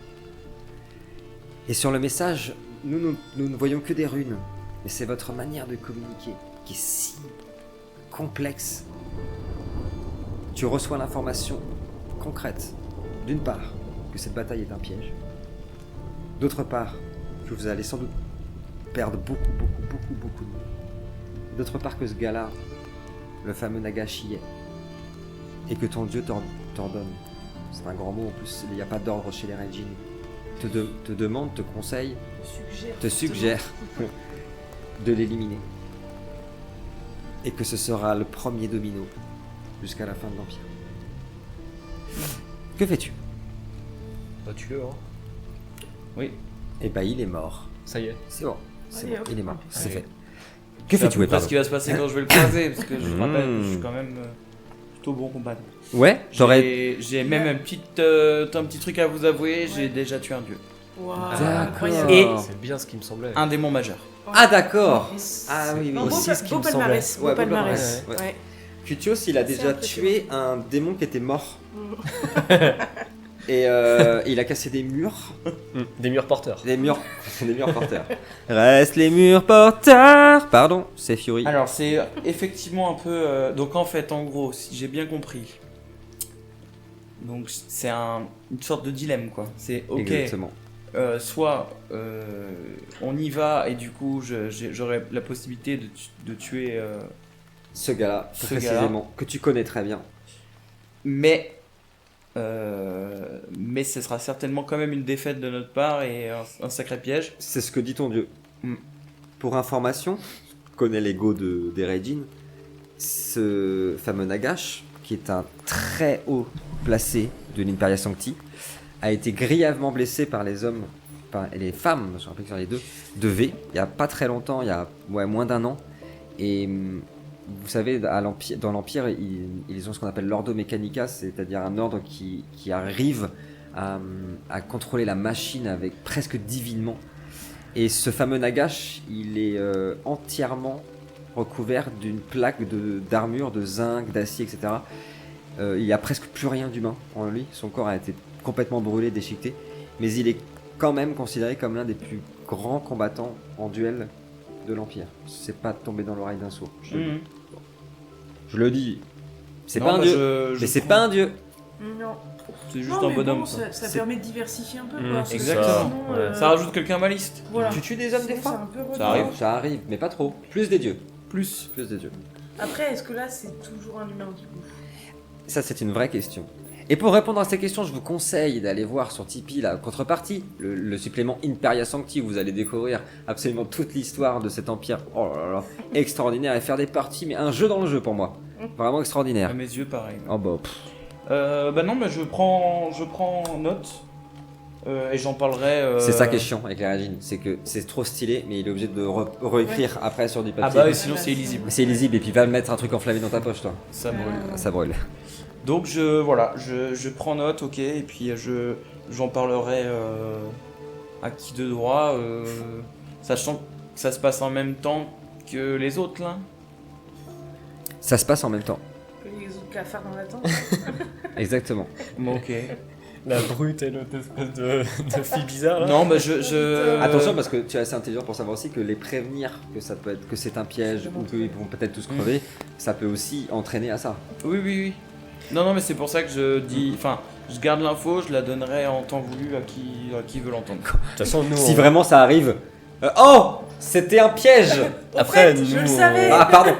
Et sur le message, nous ne voyons que des runes, mais c'est votre manière de communiquer qui est si complexe. Tu reçois l'information concrète, d'une part, que cette bataille est un piège, d'autre part, que vous allez sans doute perdre beaucoup de monde, d'autre part que ce gars-là, le fameux Nagashi est, et que ton dieu t'ordonne. C'est un grand mot, en plus, il n'y a pas d'ordre chez les Raijin. Te demande, te conseille, te suggère de l'éliminer. et que ce sera le premier domino jusqu'à la fin de l'Empire. Que fais-tu? Bah, tue-le, hein. Oui. Eh ben, il est mort. Ça y est. C'est bon, c'est Allez, bon, hop. il est mort, c'est Allez. fait. Je Que sais à fais-tu, peu oui, près ce pardon? qui va se passer quand je vais le croiser, parce que je me rappelle que je suis quand même plutôt bon combattant. Ouais, j'aurais... J'ai même un petit truc à vous avouer, j'ai déjà tué un dieu. Waouh, D'accord. incroyable. Et- C'est bien ce qui me semblait. Un démon majeur. Ah d'accord. Ah oui, oui. Non, aussi ce qui beau me semblait. palmarès, beau Ouais, beau palmarès. palmarès, ouais. Ouais. Cutios, il a C'est déjà impressionnant. tué un démon qui était mort. Et il a cassé des murs. Des murs porteurs. Des murs porteurs. Reste les murs porteurs. Pardon, c'est Fury. Alors c'est effectivement un peu... donc en fait, en gros, si j'ai bien compris, donc c'est une sorte de dilemme quoi. C'est ok, Exactement. soit on y va et du coup j'aurai la possibilité de tuer... Ce gars-là, Ce précisément, que tu connais très bien. mais ce sera certainement quand même une défaite de notre part et un sacré piège. C'est ce que dit ton dieu. Mm. Pour information, connais l'ego des Raijin. Ce fameux Nagash, qui est un très haut placé de l'Imperia Sancti, a été grièvement blessé par les hommes, et les femmes, je me rappelle que sur les deux, de V, il n'y a pas très longtemps, il y a moins d'un an. Et vous savez, dans l'Empire, ils ont ce qu'on appelle l'Ordo Mechanica, c'est-à-dire un ordre qui arrive à contrôler la machine avec presque divinement. Et ce fameux Nagash, il est entièrement recouvert d'une plaque d'armure, de zinc, d'acier, etc. Il n'y a presque plus rien d'humain en lui. Son corps a été complètement brûlé, déchiqueté. Mais il est quand même considéré comme l'un des plus grands combattants en duel de l'Empire. C'est pas tombé dans l'oreille d'un sourd. Mhm. Je le dis. C'est Non, pas un bah, dieu. Mais c'est pas un dieu. Non. C'est juste Non, un mais bonhomme. bon, quoi. ça C'est- permet de diversifier un peu. Mmh, Quoi, c'est Exactement. Sinon, Ouais. Ça rajoute quelqu'un à ma liste. Voilà. Tu tues des hommes des Sinon, fois. c'est un peu Ça arrive. redondant. Ça arrive, mais pas trop. Plus des dieux. Plus. Plus des dieux. Après, est-ce que là, c'est toujours un humain du coup Ça, c'est une vraie question. Et pour répondre à ces questions, je vous conseille d'aller voir sur Tipeee la contrepartie, le supplément Imperia Sancti, où vous allez découvrir absolument toute l'histoire de cet empire. Oh là là, extraordinaire, et faire des parties, mais un jeu dans le jeu pour moi. Vraiment À extraordinaire. mes yeux, pareil. Oh bah, pff. Bah non, mais je prends note et j'en parlerai. C'est ça qui est chiant avec les Régines, c'est que c'est trop stylé, mais il est obligé de réécrire après sur du Ah papier. bah, et sinon c'est illisible. C'est illisible, et puis va mettre un truc enflammé dans ta poche, toi. Ça brûle. Ça brûle. Donc je prends note, ok, et puis j'en parlerai à qui de droit, sachant que ça se passe en même temps que les autres là. Ça se passe en même temps. Que les autres cafards dans la tente. Exactement. Bon, ok. La brute et l'autre espèce de fille bizarre là. Non, bah je... Attention, parce que tu es assez intelligent pour savoir aussi que les prévenir que ça peut être que c'est un piège ou qu'ils vont peut-être tous crever, ça peut aussi entraîner à ça. Oui. Non, mais c'est pour ça que je dis... Enfin, je garde l'info, je la donnerai en temps voulu à qui veut l'entendre. De toute façon, nous. Si vraiment ça arrive. Oh, c'était un piège. Après, fait, je nous, le savais. Ah pardon.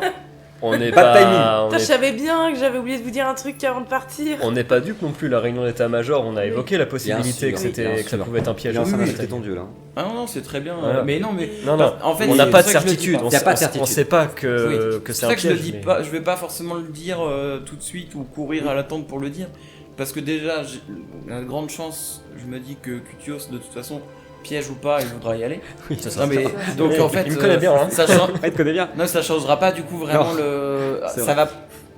on n'est Pas de timing. pas. Putain, je savais bien que j'avais oublié de vous dire un truc avant de partir. On n'est pas dupe non plus. La réunion d'état-major, on a Oui. évoqué la Bien possibilité sûr, que bien ça sûr. pouvait être un piège. Il est en train oui, d'insulter ton dieu là. Ah non, c'est très bien. Voilà. Mais non, mais... Non, non. En fait, On n'a c'est pas de pour ça que je le dis certitude. pas. Y a pas de certitude. On sait pas que Oui. c'est C'est un ça que je le piège. dis mais- pas, je vais pas forcément le dire tout de suite ou courir à l'attente pour le dire. Parce que déjà, j'ai la grande chance, je me dis que Cutios, de toute façon, piège ou pas, il voudra y aller. Oui, Ça, Non, mais, donc Oui, en fait, il me connaît bien, hein. ça change- Il te connaît bien. non, ça changera pas du coup vraiment Non. le. C'est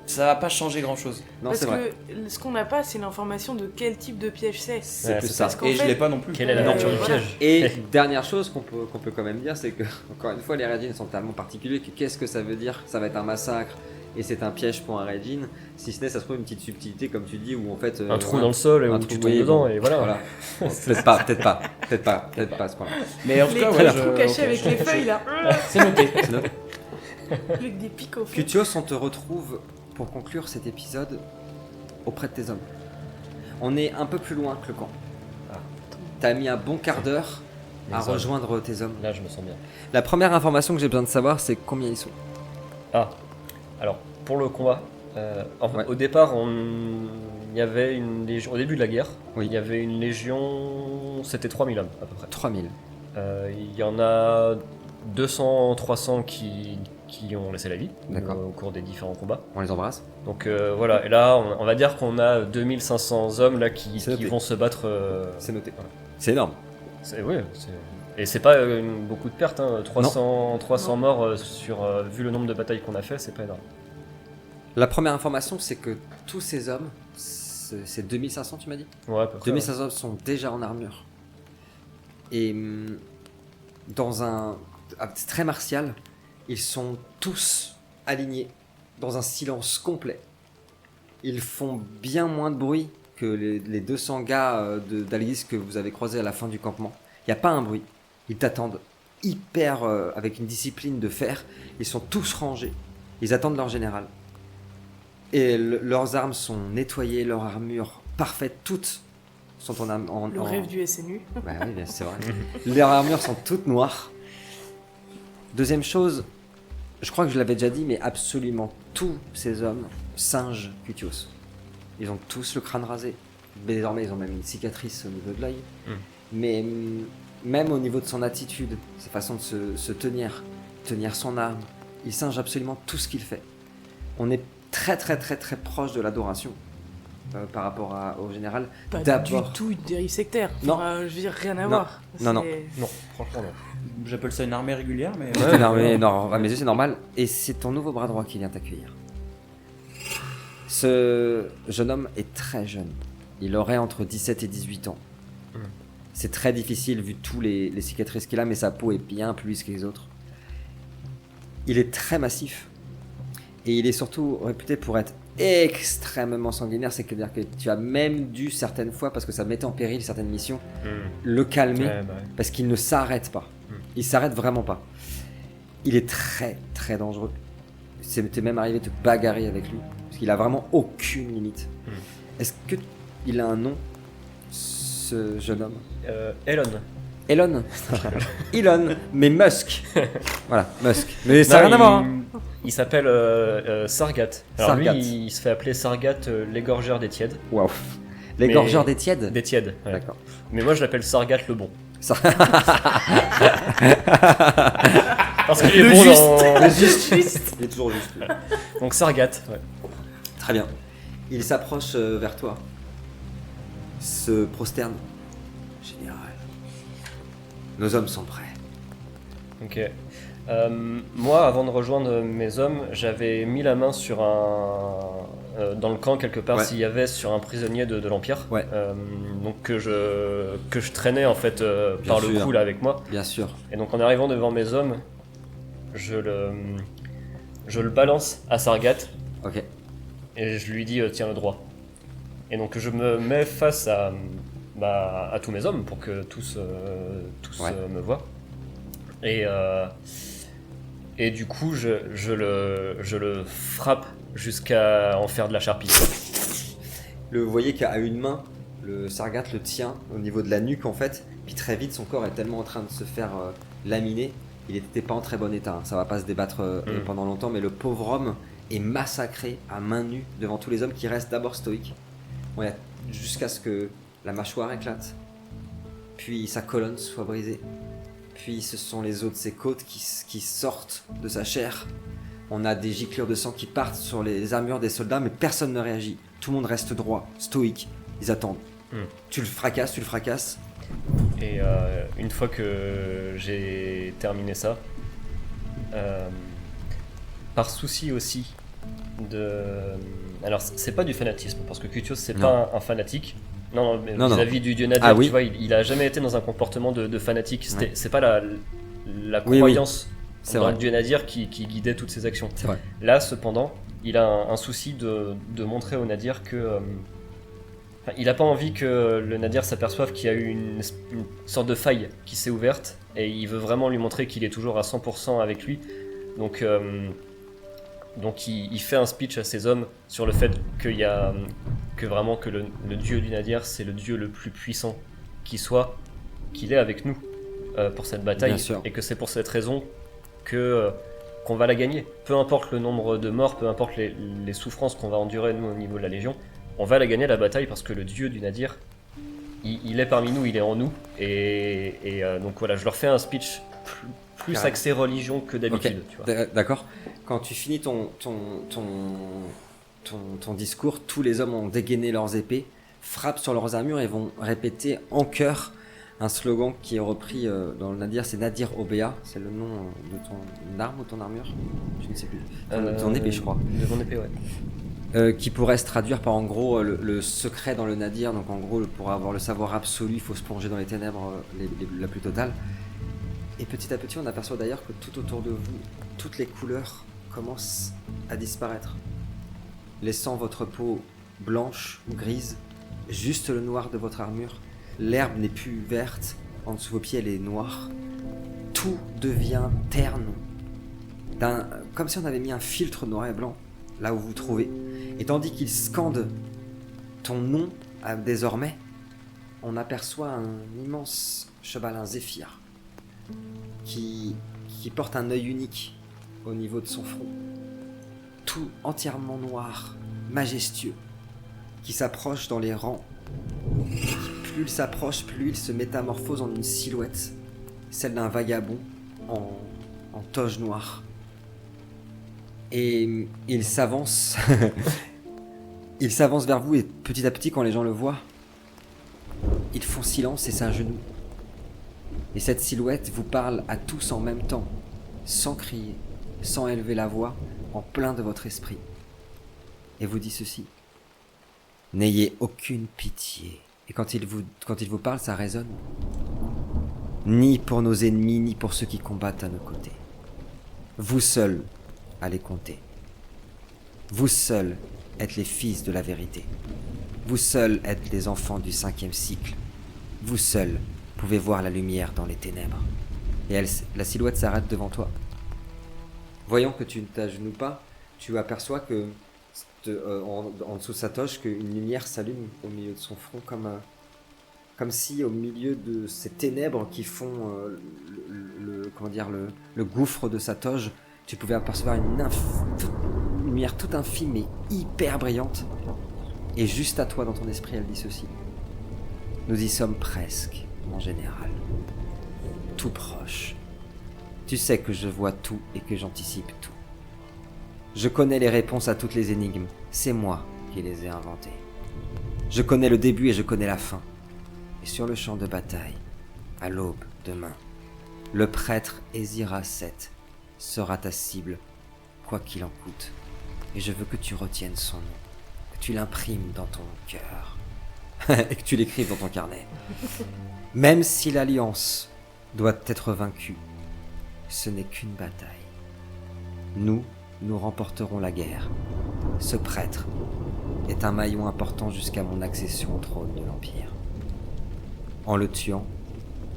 Ça va pas changer grand chose. Non, Parce c'est vrai. que ce qu'on n'a pas, c'est l'information de quel type de piège c'est. C'est Ouais, plus c'est ça. Parce qu'en Et je fait, l'ai pas non plus. Quelle est la nature du voilà. piège Et dernière chose qu'on peut quand même dire, c'est que, encore une fois, les Raijin sont tellement particuliers que qu'est-ce que ça veut dire? Ça va être un massacre et c'est un piège pour un Raijin, si ce n'est, ça se trouve une petite subtilité, comme tu dis, où en fait. Un trou dans le sol et un où trou, tu tombes oui, dedans bon, et voilà. Bon, peut-être pas à ce point-là. Mais en tout Les cas, petits ouais, trous cachés avec les feuilles là. C'est noté. C'est noté. Avec des pics au fond. Cutios, on te retrouve pour conclure cet épisode auprès de tes hommes. On est un peu plus loin que le camp. T'as mis un bon quart d'heure à Les hommes. rejoindre tes hommes. Là, je me sens bien. La première information que j'ai besoin de savoir, c'est combien ils sont. Ah, alors pour le combat, Ouais. au départ, il y avait une légion. Au début de la guerre, Oui. il y avait une légion. C'était 3000 hommes à peu près. 3000. Il y en a 200, 300 qui qui ont laissé la vie au cours des différents combats. On les embrasse. Donc voilà, et là on va dire qu'on a 2500 hommes là qui C'est noté. vont se battre. C'est noté. Voilà. C'est énorme. Et c'est pas beaucoup de pertes, hein. 300 Non. morts vu le nombre de batailles qu'on a fait, c'est pas énorme. La première information, c'est que tous ces hommes, c'est 2500 tu m'as dit Ouais, à peu près. 2500 hommes sont déjà en armure. Et dans un... c'est très martial, ils sont tous alignés dans un silence complet. Ils font bien moins de bruit que les 200 gars d'Alice que vous avez croisés à la fin du campement. Il n'y a pas un bruit. Ils t'attendent hyper avec une discipline de fer. Ils sont tous rangés. Ils attendent leur général. Et leurs armes sont nettoyées, leur armure parfaite, toutes sont Le rêve du SNU. Bah oui, c'est vrai. Leurs armures sont toutes noires. Deuxième chose, je crois que je l'avais déjà dit, mais absolument tous ces hommes singent Cutios. Ils ont tous le crâne rasé. Désormais, ils ont même une cicatrice au niveau de l'œil. Mais même au niveau de son attitude, sa façon de se tenir son arme, il singe absolument tout ce qu'il fait. On est très proche de l'adoration par rapport au général. Pas D'abord- du tout une dérive sectaire. Non. Enfin, je veux dire, rien à Non. voir. Non. C'est- Non, franchement non. J'appelle ça une armée régulière, mais. Non, mais non, à mes yeux c'est normal. Et c'est ton nouveau bras droit qui vient t'accueillir. Ce jeune homme est très jeune. Il aurait entre 17 et 18 ans. C'est très difficile vu tous les cicatrices qu'il a, mais sa peau est bien plus lisse que les autres. Il est très massif. Et il est surtout réputé pour être extrêmement sanguinaire. C'est-à-dire que tu as même dû certaines fois, parce que ça mettait en péril certaines missions, le calmer. Ouais, bah ouais. Parce qu'il ne s'arrête pas. Il s'arrête vraiment pas. Il est très dangereux. C'est même arrivé de te bagarrer avec lui. Parce qu'il a vraiment aucune limite. Est-ce que il a un nom, ce jeune homme? Elon. Elon. Elon, mais Musk. Voilà, Musk. Mais ça n'a rien à voir. Hein. Il s'appelle Sargat. Alors Sargat. lui, il se fait appeler Sargat l'égorgeur des tièdes. Waouh. L'égorgeur des tièdes. Des tièdes, ouais. D'accord. Mais moi je l'appelle Sargat le bon. Ça... Parce qu'il est Le bon juste. dans... Le juste. Il est toujours juste. lui. Donc Sargat, ouais. Très bien. Il s'approche vers toi. Se prosterne. Général. Nos hommes sont prêts. Ok. Moi, avant de rejoindre mes hommes, j'avais mis la main sur dans le camp quelque part, Ouais. s'il y avait sur un prisonnier de l'Empire. Ouais. Donc que je traînais en fait Bien par le sûr. cou là avec moi. Bien sûr. Et donc en arrivant devant mes hommes, je le balance à Sargat Ok. et je lui dis tiens le droit. Et donc je me mets face à tous mes hommes pour que tous Ouais. me voient. Et du coup je le frappe jusqu'à en faire de la charpie. Vous voyez qu'à une main, le Sargat le tient au niveau de la nuque en fait. Puis très vite, son corps est tellement en train de se faire laminer. Il n'était pas en très bon état. Hein. Ça va pas se débattre pendant longtemps, mais le pauvre homme est massacré à main nue devant tous les hommes qui restent d'abord stoïques. Ouais, jusqu'à ce que la mâchoire éclate. Puis sa colonne soit brisée. Puis ce sont les os de ses côtes qui sortent de sa chair. On a des giclures de sang qui partent sur les armures des soldats, mais personne ne réagit. Tout le monde reste droit, stoïque. Ils attendent. Tu le fracasses. Et une fois que j'ai terminé ça, par souci aussi de... Alors c'est pas du fanatisme, parce que Cutios c'est Non. pas un fanatique. Non, mais Non, vis-à-vis du dieu Nadir, Ah oui. tu vois, il a jamais été dans un comportement de fanatique. Ouais. C'est pas la Oui, oui. croyance C'est dans vrai. le dieu Nadir qui guidait toutes ses actions. C'est vrai. Là, cependant, il a un souci de montrer au Nadir que... enfin, il a pas envie que le Nadir s'aperçoive qu'il y a eu une sorte de faille qui s'est ouverte, et il veut vraiment lui montrer qu'il est toujours à 100% avec lui. Donc il fait un speech à ses hommes sur le fait que vraiment que le dieu du Nadir, c'est le dieu le plus puissant qui soit, qu'il est avec nous pour cette bataille, Bien sûr. et que c'est pour cette raison qu'on va la gagner. Peu importe le nombre de morts, peu importe les souffrances qu'on va endurer nous au niveau de la Légion, on va la gagner la bataille parce que le dieu du Nadir, il est parmi nous, il est en nous. Et donc voilà, je leur fais un speech plus Carrément. axé religion que d'habitude, tu vois. D'accord. Quand tu finis ton discours, tous les hommes ont dégainé leurs épées, frappent sur leurs armures et vont répéter en chœur un slogan qui est repris dans le Nadir, c'est Nadir Obéa, c'est le nom de ton arme ou ton armure, je ne sais plus, ton épée je crois, De mon épée, ouais. qui pourrait se traduire par en gros le secret dans le Nadir, donc en gros pour avoir le savoir absolu, il faut se plonger dans les ténèbres la plus totale. Et petit à petit on aperçoit d'ailleurs que tout autour de vous, toutes les couleurs commencent à disparaître, laissant votre peau blanche ou grise, juste le noir de votre armure. L'herbe n'est plus verte, en dessous de vos pieds elle est noire. Tout devient terne, comme si on avait mis un filtre noir et blanc là où vous vous trouvez. Et tandis qu'il scande ton nom désormais, on aperçoit un immense cheval, un zéphyr, qui porte un œil unique au niveau de son front. Tout entièrement noir, majestueux, qui s'approche dans les rangs. Plus il s'approche, plus il se métamorphose en une silhouette, celle d'un vagabond en toge noire. Et il s'avance, il s'avance vers vous et petit à petit, quand les gens le voient, ils font silence et s'agenouillent. Et cette silhouette vous parle à tous en même temps, sans crier, sans élever la voix, en plein de votre esprit. Et vous dit ceci: n'ayez aucune pitié. Et quand il vous parle, ça résonne. Ni pour nos ennemis, ni pour ceux qui combattent à nos côtés. Vous seuls allez compter. Vous seuls êtes les fils de la vérité. Vous seuls êtes les enfants du 5e cycle. Vous seuls pouvez voir la lumière dans les ténèbres. Et la silhouette s'arrête devant toi. Voyant que tu ne t'agenouilles pas, tu aperçois que en dessous de sa toge, qu'une lumière s'allume au milieu de son front, comme si au milieu de ces ténèbres qui font le gouffre de sa toge, tu pouvais apercevoir une lumière toute infime et hyper brillante. Et juste à toi, dans ton esprit, elle dit ceci: nous y sommes presque, mon général. Tout proche. Tu sais que je vois tout et que j'anticipe tout. Je connais les réponses à toutes les énigmes. C'est moi qui les ai inventées. Je connais le début et je connais la fin. Et sur le champ de bataille, à l'aube demain, le prêtre Ezira Seth sera ta cible, quoi qu'il en coûte. Et je veux que tu retiennes son nom, que tu l'imprimes dans ton cœur, et que tu l'écrives dans ton carnet. Même si l'Alliance doit être vaincue, ce n'est qu'une bataille. Nous remporterons la guerre. Ce prêtre est un maillon important jusqu'à mon accession au trône de l'Empire. En le tuant,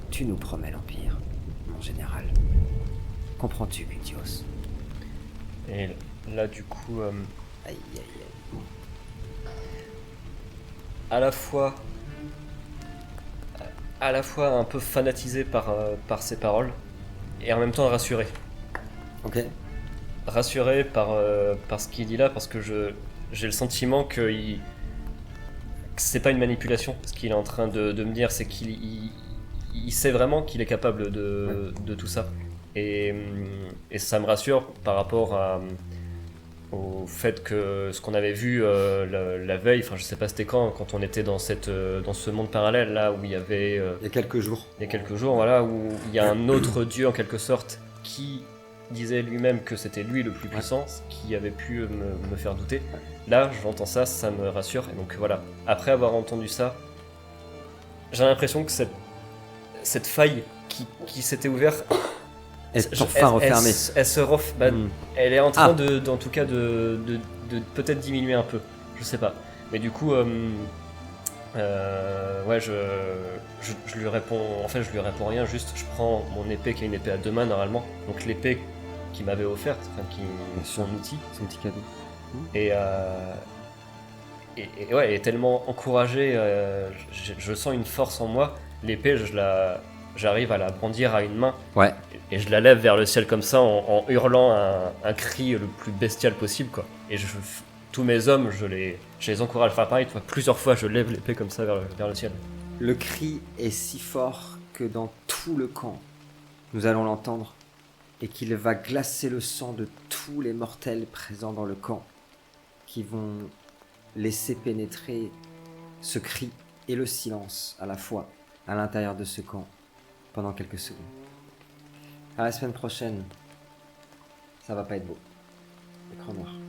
tu nous promets l'Empire, mon général. Comprends-tu, Gutios? Et là, du coup, Aïe, aïe, aïe. à la fois un peu fanatisé par ses paroles, et en même temps rassuré. Ok. Rassuré par ce qu'il dit là, parce que j'ai le sentiment que c'est pas une manipulation. Ce qu'il est en train de me dire, c'est qu'il sait vraiment qu'il est capable de tout ça. Et ça me rassure par rapport au fait que ce qu'on avait vu la veille, enfin je sais pas c'était quand on était dans ce monde parallèle là où il y avait Il y a quelques jours. voilà, où il y a un autre dieu en quelque sorte qui disait lui-même que c'était lui le plus puissant, ce qui avait pu me faire douter. Là, j'entends ça, ça me rassure. Et donc voilà, après avoir entendu ça, j'ai l'impression que cette faille qui s'était ouverte, Enfin refermée. elle se elle est en train en tout cas de peut-être diminuer un peu. Je sais pas. Mais du coup, ouais, je lui réponds. En fait, je lui réponds rien. Juste, je prends mon épée qui est une épée à 2 mains normalement. Donc l'épée qu'il m'avait offerte, enfin qui son outil. Son petit cadeau. Et ouais, elle est tellement encouragée. Je sens une force en moi. L'épée, j'arrive à la brandir à une main. Ouais. Et je la lève vers le ciel comme ça en hurlant un cri le plus bestial possible, quoi. Et tous mes hommes, je les encourage à faire pareil. Tu vois, plusieurs fois, je lève l'épée comme ça vers le ciel. Le cri est si fort que dans tout le camp, nous allons l'entendre et qu'il va glacer le sang de tous les mortels présents dans le camp, qui vont laisser pénétrer ce cri et le silence à la fois à l'intérieur de ce camp pendant quelques secondes. À la semaine prochaine, ça va pas être beau. Écran noir.